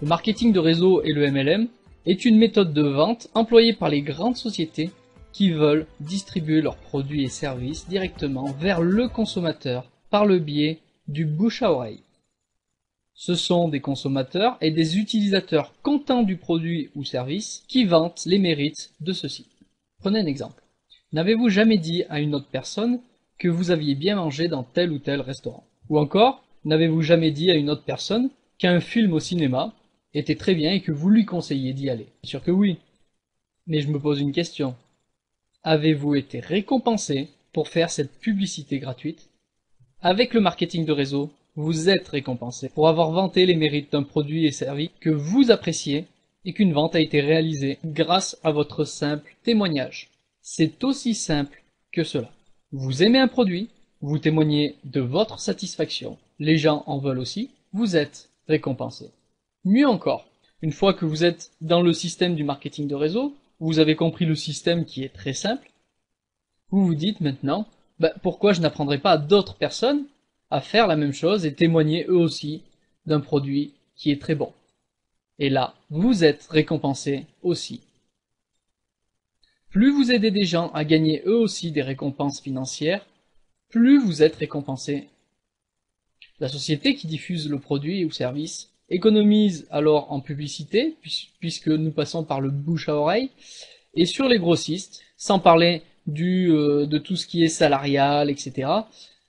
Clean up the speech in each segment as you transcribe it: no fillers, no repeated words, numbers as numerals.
Le marketing de réseau et le MLM est une méthode de vente employée par les grandes sociétés qui veulent distribuer leurs produits et services directement vers le consommateur par le biais du bouche à oreille. Ce sont des consommateurs et des utilisateurs contents du produit ou service qui vantent les mérites de ceux-ci. Prenez un exemple. N'avez-vous jamais dit à une autre personne que vous aviez bien mangé dans tel ou tel restaurant? Ou encore, n'avez-vous jamais dit à une autre personne qu'un film au cinéma était très bien et que vous lui conseillez d'y aller? Bien sûr que oui. Mais je me pose une question. Avez-vous été récompensé pour faire cette publicité gratuite? Avec le marketing de réseau, vous êtes récompensé pour avoir vanté les mérites d'un produit et service que vous appréciez et qu'une vente a été réalisée grâce à votre simple témoignage. C'est aussi simple que cela. Vous aimez un produit, vous témoignez de votre satisfaction, les gens en veulent aussi, vous êtes récompensé. Mieux encore, une fois que vous êtes dans le système du marketing de réseau, vous avez compris le système qui est très simple, vous vous dites maintenant, pourquoi je n'apprendrai pas à d'autres personnes à faire la même chose et témoigner eux aussi d'un produit qui est très bon. Et là, vous êtes récompensé aussi. Plus vous aidez des gens à gagner eux aussi des récompenses financières, plus vous êtes récompensé. La société qui diffuse le produit ou service économise alors en publicité, puisque nous passons par le bouche à oreille, et sur les grossistes, sans parler de tout ce qui est salarial, etc.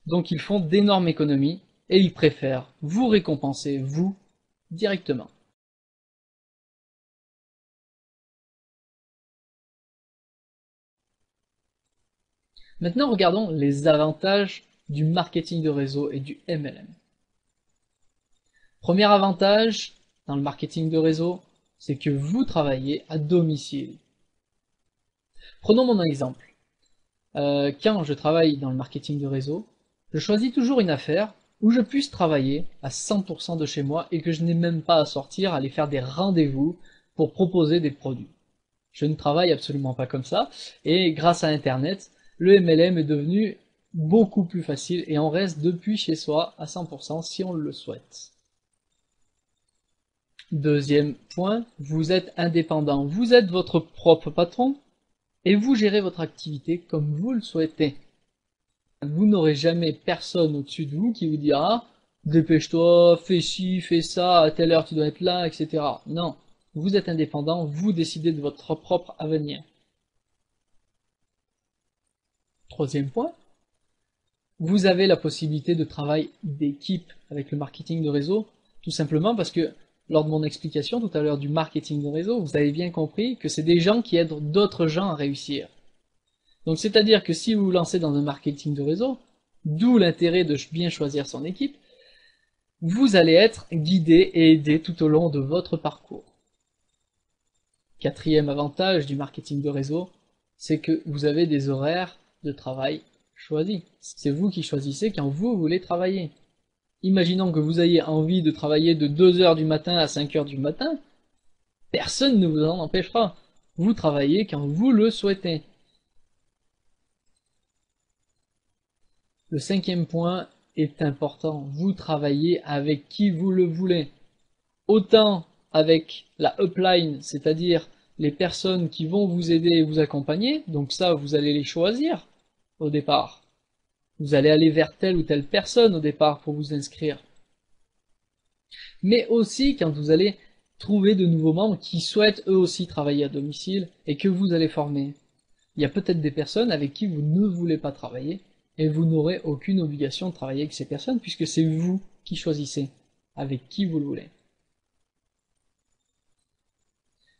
Donc ils font d'énormes économies et ils préfèrent vous récompenser, vous, directement. Maintenant, regardons les avantages du marketing de réseau et du MLM. Premier avantage dans le marketing de réseau, c'est que vous travaillez à domicile. Prenons mon exemple. Quand je travaille dans le marketing de réseau, je choisis toujours une affaire où je puisse travailler à 100% de chez moi et que je n'ai même pas à sortir, à aller faire des rendez-vous pour proposer des produits. Je ne travaille absolument pas comme ça, et grâce à Internet, le MLM est devenu beaucoup plus facile et on reste depuis chez soi à 100% si on le souhaite. Deuxième point, vous êtes indépendant, vous êtes votre propre patron et vous gérez votre activité comme vous le souhaitez. Vous n'aurez jamais personne au-dessus de vous qui vous dira « Dépêche-toi, fais ci, fais ça, à telle heure tu dois être là, etc. » Non, vous êtes indépendant, vous décidez de votre propre avenir. Troisième point, vous avez la possibilité de travail d'équipe avec le marketing de réseau, tout simplement parce que lors de mon explication tout à l'heure du marketing de réseau, vous avez bien compris que c'est des gens qui aident d'autres gens à réussir. Donc c'est-à-dire que si vous vous lancez dans un marketing de réseau, d'où l'intérêt de bien choisir son équipe, vous allez être guidé et aidé tout au long de votre parcours. Quatrième avantage du marketing de réseau, c'est que vous avez des horaires de travail choisis. C'est vous qui choisissez quand vous voulez travailler. Imaginons que vous ayez envie de travailler de 2h du matin à 5h du matin, personne ne vous en empêchera. Vous travaillez quand vous le souhaitez. Le cinquième point est important, vous travaillez avec qui vous le voulez. Autant avec la upline, c'est-à-dire les personnes qui vont vous aider et vous accompagner, donc ça vous allez les choisir au départ. Vous allez aller vers telle ou telle personne au départ pour vous inscrire. Mais aussi quand vous allez trouver de nouveaux membres qui souhaitent eux aussi travailler à domicile et que vous allez former. Il y a peut-être des personnes avec qui vous ne voulez pas travailler, et vous n'aurez aucune obligation de travailler avec ces personnes puisque c'est vous qui choisissez avec qui vous le voulez.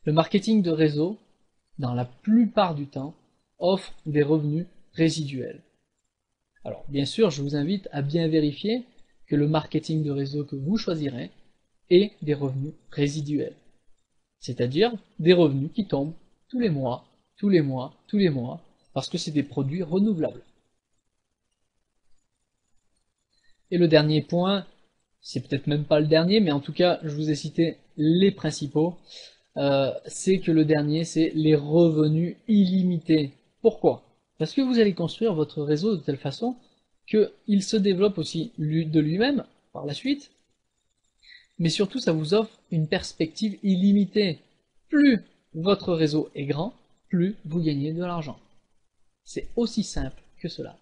Le marketing de réseau, dans la plupart du temps, offre des revenus résiduels. Alors bien sûr, je vous invite à bien vérifier que le marketing de réseau que vous choisirez ait des revenus résiduels. C'est-à-dire des revenus qui tombent tous les mois, tous les mois, tous les mois, parce que c'est des produits renouvelables. Et le dernier point, c'est peut-être même pas le dernier, mais en tout cas, je vous ai cité les principaux, c'est que le dernier, c'est les revenus illimités. Pourquoi? Parce que vous allez construire votre réseau de telle façon qu'il se développe aussi de lui-même par la suite, mais surtout ça vous offre une perspective illimitée. Plus votre réseau est grand, plus vous gagnez de l'argent. C'est aussi simple que cela.